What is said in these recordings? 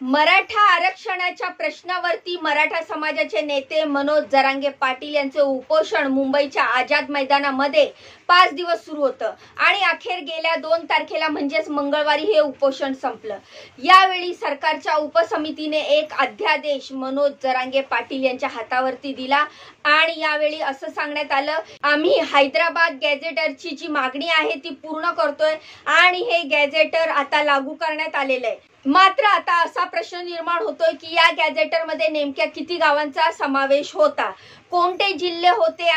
मराठा आरक्षणाच्या प्रश्नावरती मराठा समाजाचे नेते मनोज जरांगे पाटील यांचे उपोषण मुंबईच्या आझाद मैदानामध्ये 5 दिवस सुरू होतं आणि अखेर गेल्या 2 तारखेला म्हणजेच मंगळवारी हे उपोषण संपलं। यावेळी सरकारच्या उपसमितीने एक अध्यादेश मनोज जरांगे पाटील यांच्या हातावरती दिला आणि यावेळी असं सांगण्यात आलं, आम्ही हैदराबाद गॅझेटरची जी मागणी आहे ती पूर्ण करतोय आणि हे गॅझेटर आता लागू करण्यात आलेलं आहे। मात्र आता असा प्रश्न निर्माण होतोय की या गॅझेटर मध्ये नेमक्या किती गावांचा समावेश होता, कोणते जिल्हे होते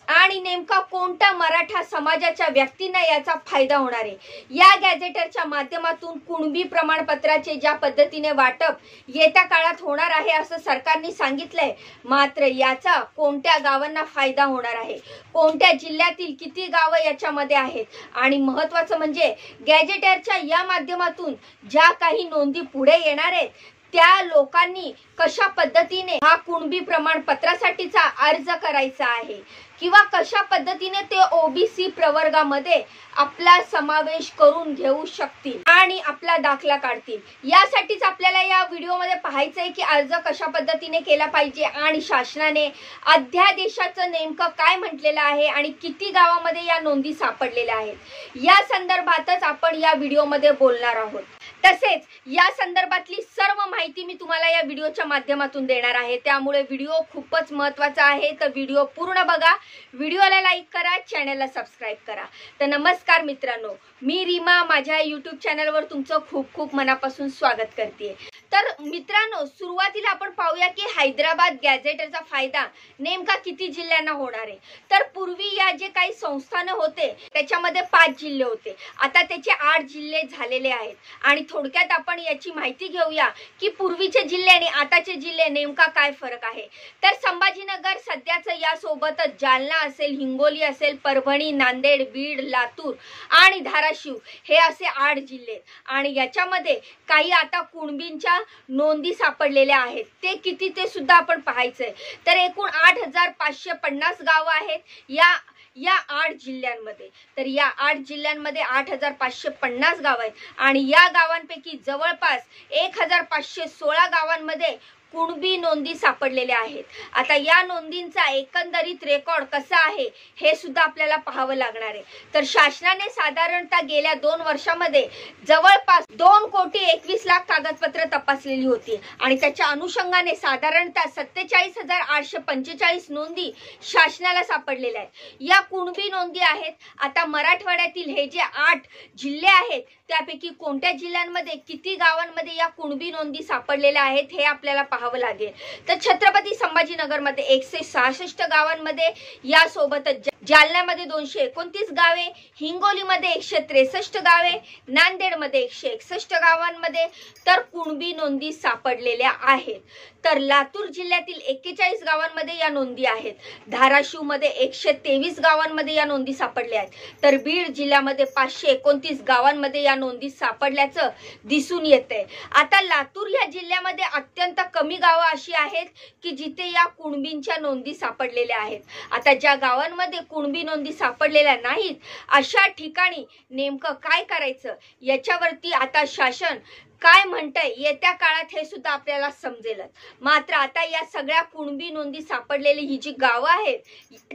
आणि नेमका कोणत्या मराठा समाजाच्या व्यक्तींना याचा फायदा होणार आहे। या गॅझेटरच्या माध्यमातून कुणबी प्रमाणपत्राचे ज्या पद्धतीने वाटप येत्या काळात होणार आहे असं सरकारने सांगितलंय, मात्र याचा कोणत्या गावांना फायदा होणार आहे, कोणत्या जिल्ह्यातील किती गावं याच्यामध्ये आहेत आणि महत्त्वाचं म्हणजे गॅझेटरच्या या माध्यमातून ज्या काही नोंदी पुढे येणार आहेत त्या लोकांनी कशा पद्धतीने हा कुणबी प्रमाणपत्रासाठीचा अर्ज करायचा आहे किंवा कशा पद्धतीने ते ओबीसी प्रवर्गामध्ये आपला समावेश करून घेऊ शकतील आणि आपला दाखला काढतील। यासाठीच आपल्याला या व्हिडिओमध्ये पाहायचं आहे की अर्ज कशा पद्धतीने केला पाहिजे आणि शासनाने अध्यादेशाचं नेमकं काय म्हटलेलं आहे आणि किती गावामध्ये या नोंदी सापडलेल्या आहेत या संदर्भातच आपण या व्हिडिओमध्ये बोलणार आहोत। तसेच या संदर्भातली सर्व माहिती मी तुम्हाला या व्हिडिओच्या माध्यमातून देणार आहे, त्यामुळे व्हिडिओ खूपच महत्त्वाचा आहे, तर व्हिडिओ पूर्ण बघा, व्हिडिओला लाईक करा, चॅनलला सबस्क्राइब करा। तर नमस्कार मित्रांनो, मी रीमा माझ्या YouTube चॅनलवर तुमचं खूप खूप मनापासून स्वागत करते। तर मित्रांनो, सुरुवातीला आपण पाहूया की हैदराबाद गॅझेटरचा फायदा नेमका किती जिल्ह्यांना होणार आहे। तर पूर्वी या जे काही संस्थान होते त्याच्यामध्ये 5 जिल्हे होते, आता त्याचे 8 जिल्हे झालेले आहेत आणि थोडक्यात आपण याची माहिती घेऊया की पूर्वीचे जिल्हे आणि आताचे जिल्हे नेमका काय फरक आहे। तर संभाजीनगर सध्याचं यासोबतच जालना असेल, हिंगोली असेल, परभणी, नांदेड, बीड, लातूर आणि धाराशिव हे असे 8 जिल्हे आणि याच्यामध्ये काही आता कुणबींच्या नोंदी सापडलेल्या आहेत, ते किती ते सुद्धा आपण पाहायचंय। तर एकूण 8550 गाव आहेत या 8 जिल्ह्यांमध्ये। तर या 8 जिल्ह्यांमध्ये 8550 गाव आहेत आणि या गावांपैकी जवळपास 1516 गावांमध्ये कुणबी नोंदी सापडलेल्या आहेत। आता या नोंदींचा एकंदरीत रेकॉर्ड कसा आहे हे सुद्धा आपल्याला पाहावं लागणार आहे। तर शासनाने साधारणतः गेल्या 2 वर्षांमध्ये जवळपास 2,21,00,000 कागदपत्र तपासलेली होती आणि त्याच्या अनुषंगाने साधारणतः 47,845 नोंदी शासनाला सापडलेल्या आहेत। या कुणबी नोंदी आहेत। आता मराठवाड्यातील हे जे 8 जिल्हे आहेत त्यापैकी कोणत्या जिल्ह्यांमध्ये किती गावांमध्ये या कुणबी नोंदी सापडलेल्या आहेत हे आपल्याला पाहावं लागेल। तर छत्रपती संभाजीनगरमध्ये 166 गावांमध्ये, यासोबतच जालन्यामध्ये 229 गावे, हिंगोलीमध्ये 163 गावे, नांदेडमध्ये 161 गावांमध्ये तर कुणबी नोंदी सापडलेल्या आहेत। तर लातूर जिल्ह्यातील 41 गावांमध्ये या नोंदी आहेत, धाराशिवमध्ये 123 गावांमध्ये या नोंदी सापडल्या आहेत, तर बीड जिल्ह्यामध्ये 529 गावांमध्ये या नोंदी सापडल्याचं दिसून येतंय। आता लातूर या जिल्ह्यामध्ये अत्यंत कमी गावं अशी आहेत की जिथे या कुणबींच्या नोंदी सापडलेल्या आहेत। आता ज्या गावांमध्ये कुणबी नोंदी सापडलेल्या नाहीत अशा ठिकाणी नेमकं काय करायचं याच्यावरती आता शासन काय म्हणतंय येत्या काळात हे सुद्धा आपल्याला समजेलच। मात्र आता या सगळ्या कुणबी नोंदी सापडलेली ही जी गावं आहेत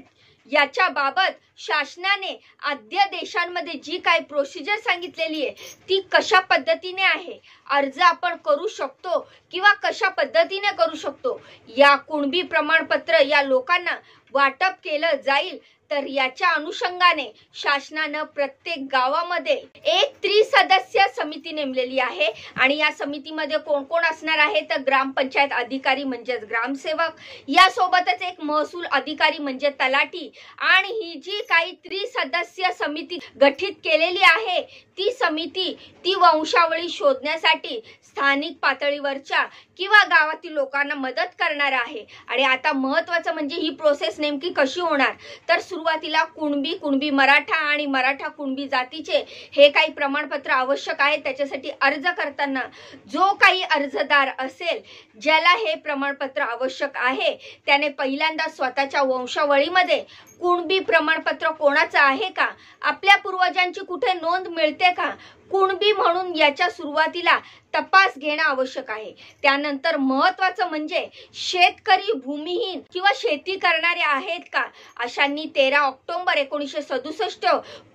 याच्या बाबत शासनाने अध्यादेशांमध्ये जी काही प्रोसिजर सांगितलेली आहे ती कशा पद्धतीने आहे, अर्ज आपण करू शकतो किंवा कशा पद्धतीने करू शकतो, या कुणबी प्रमाणपत्र या लोकांना वाटप केलं जाईल, तर याच्या अनुषंगाने शासनानं प्रत्येक गावामध्ये एक त्रिसदस्य समिती नेमलेली आहे आणि या समितीमध्ये कोण कोण असणार आहे तर ग्रामपंचायत अधिकारी म्हणजेच ग्रामसेवक, यासोबतच एक महसूल अधिकारी म्हणजे तलाठी आणि ही जी काही त्रिसदस्य समिती गठीत केलेली आहे ती समिती ती वंशावळी शोधण्यासाठी स्थानिक पातळीवरच्या किंवा गावातील लोकांना मदत करणार आहे। आणि आता महत्त्वाचं म्हणजे ही प्रोसेस नेमकी कशी होणार, तर सुरुवातीला कुणबी मराठा आणि मराठा कुणबी जातीचे हे काही प्रमाणपत्र आवश्यक आहे, त्याच्यासाठी अर्ज करताना जो काही अर्जदार असेल ज्याला हे प्रमाणपत्र आवश्यक आहे त्याने पहिल्यांदा स्वतःच्या वंशावळीमध्ये कुणबी प्रमाणपत्र कोणाचं आहे का, आपल्या पूर्वजांची कुठे नोंद मिळते का, कुणबी म्हणून याच्या सुरुवातीला तपास घेणं आवश्यक आहे। त्यानंतर महत्त्वाचं म्हणजे शेतकरी भूमिहीन किंवा शेती करणारे आहेत का, अशांनी 13 ऑक्टोबर 1967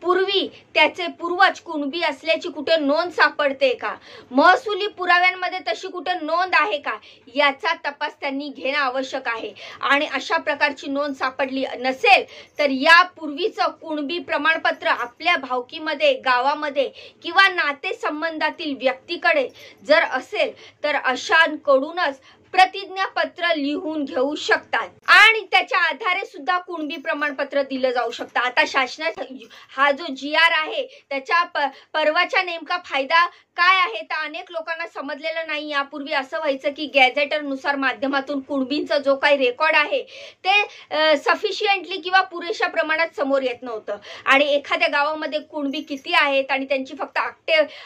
पूर्वी त्याचे पूर्वज कुणबी असल्याची कुठे नोंद सापडते का, महसुली पुराव्यांमध्ये तशी कुठे नोंद आहे का, याचा तपास त्यांनी घेणं आवश्यक आहे। आणि अशा प्रकारची नोंद सापडली नसेल तर यापूर्वीचं कुणबी प्रमाणपत्र आपल्या भावकीमध्ये, गावामध्ये किंवा नातेसंबंधातील व्यक्तीकडे जर असेल तर अशांकडूनच प्रतिज्ञापत्र लिहून घेऊ शकतात आणि त्याच्या आधारे सुद्धा कुणबी प्रमाणपत्र दिलं जाऊ शकतं। आता शासनाचा हा जो GR आहे त्याच्या परवाचा नेमका फायदा काय आहे तर अनेक लोकांना समजलेलं नाही। यापूर्वी असं व्हायचं की गॅझेटर नुसार माध्यमातून कुणबींचा जो काही रेकॉर्ड आहे ते सफिशियंटली किंवा पुरेशा प्रमाणात समोर येत नव्हतं आणि एखाद्या गावामध्ये कुणबी किती आहेत आणि त्यांची फक्त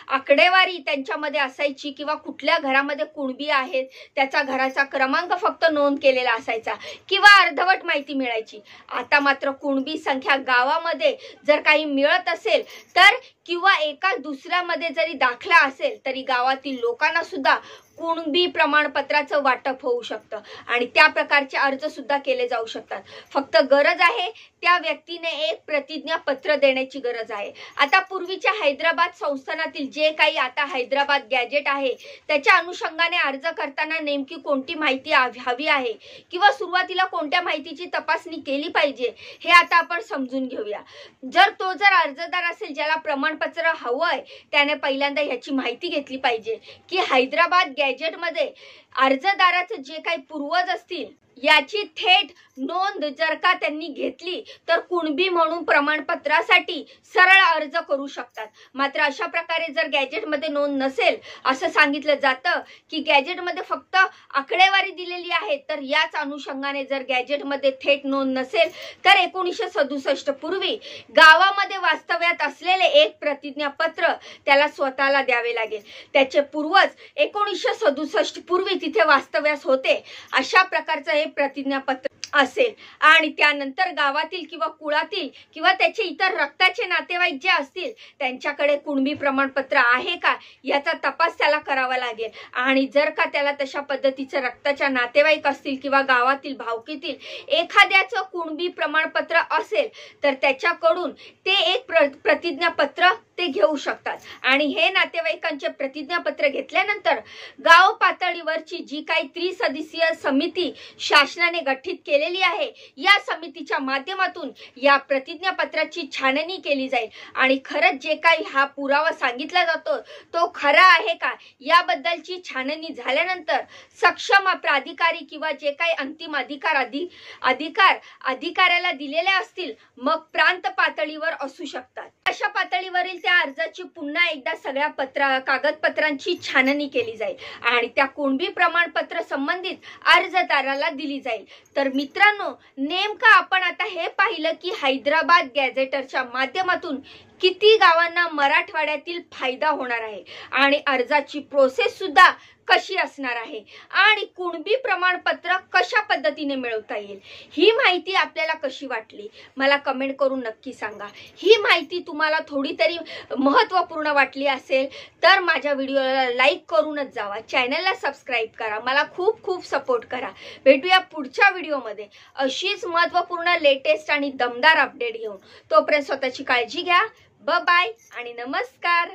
आकडेवारी त्यांच्यामध्ये असायची किंवा कुठल्या घरामध्ये कुणबी आहेत त्याचा घराचा क्रमांक फक्त नोंद केलेला असायचा किंवा अर्धवट माहिती मिळायची। आता मात्र कुणबी संख्या गावामध्ये जर काही मिळत असेल तर किंवा एका दुसऱ्यामध्ये जरी दाखला असेल तरी गावातील लोकांना सुद्धा कुणबी प्रमाणपत्राचं वाटप होऊ शकतं आणि त्या प्रकारचे अर्ज सुद्धा केले जाऊ शकतात। फक्त गरज आहे त्या व्यक्तीने एक प्रतिज्ञापत्र देण्याची गरज आहे। आता पूर्वीच्या हैदराबाद संस्थानातील जे काही आता हैदराबाद गॅजेट आहे त्याच्या अनुषंगाने अर्ज करताना नेमकी कोणती माहिती हवी आहे किंवा सुरुवातीला कोणत्या माहितीची तपासणी केली पाहिजे हे आता आपण समजून घेऊया। जर अर्जदार असेल ज्याला प्रमाणपत्र हवंय त्याने पहिल्यांदा याची माहिती घेतली पाहिजे की हैदराबाद गॅजेट मध्ये अर्जदाराचे जे काही पूर्वज असतील याची थेट नोंद जर का त्यांनी घेतली तर कुणबी म्हणून प्रमाणपत्रासाठी सरळ अर्ज करू शकतात। मात्र अशा प्रकारे जर गॅजेटमध्ये नोंद नसेल असं सांगितलं जातं की गॅजेटमध्ये फक्त आकडेवारी दिलेली आहे तर याच अनुषंगाने जर गॅजेटमध्ये थेट नोंद नसेल तर 1967 पूर्वी गावामध्ये वास्तव्यात असलेले एक प्रतिज्ञापत्र त्याला स्वतःला द्यावे लागेल। त्याचे पूर्वज 1967 पूर्वी तिथे वास्तव्यास होते अशा प्रकारचं हे प्रतिज्ञापत्र असेल आणि त्यानंतर गावातील किंवा कुळातील किंवा त्याचे इतर रक्ताचे नातेवाईक जे असतील त्यांच्याकडे कुणबी प्रमाणपत्र आहे का याचा तपास त्याला करावा लागेल आणि जर का त्याला तशा पद्धतीचे रक्ताच्या नातेवाईक असतील किंवा गावातील भावकीतील एखाद्याचं कुणबी प्रमाणपत्र असेल तर त्याच्याकडून ते एक प्रतिज्ञापत्र ते घेऊ शकतात आणि हे नातेवाईकांचे प्रतिज्ञापत्र घेतल्यानंतर गाव पातळीवरची जी काही त्रिसदस्यीय समिती शासनाने गठीत केलेली आहे या समितीच्या माध्यमातून या प्रतिज्ञापत्राची छाननी केली जाईल आणि खरंच जे काही हा पुरावा सांगितला जातो तो खरा आहे का याबद्दलची छाननी झाल्यानंतर सक्षम प्राधिकारी किंवा जे काही अंतिम अधिकाऱ्याला दिलेले असतील मग प्रांत पातळीवर असू शकतात। अशा पातळीवरील त्या अर्जाची पुन्हा एकदा सगळ्या कागदपत्रांची छाननी केली जाईल आणि त्या कुणबी प्रमाणपत्र संबंधित अर्जदाराला दिली जाईल। तर मित्रांनो नेमका आपण आता हे पाहिलं की हैदराबाद गॅझेटरच्या माध्यमातून किती गावांना मराठवाड्यातील फायदा होणार आहे आणि अर्जाची प्रोसेस सुद्धा कशी असणार आहे आणि कुणबी प्रमाणपत्र कशा पद्धतीने मिळवता येईल ही माहिती आपल्याला कशी वाटली मला कमेंट करून नक्की सांगा। ही माहिती तुम्हाला थोडी तरी महत्त्वपूर्ण वाटली असेल तर माझ्या व्हिडिओला लाईक करूनच जावा, चॅनलला सबस्क्राईब करा, मला खूप खूप सपोर्ट करा। भेटूया पुढच्या व्हिडिओमध्ये अशीच महत्त्वपूर्ण लेटेस्ट आणि दमदार अपडेट घेऊन। तोपर्यंत स्वतःची काळजी घ्या, बाय आणि नमस्कार।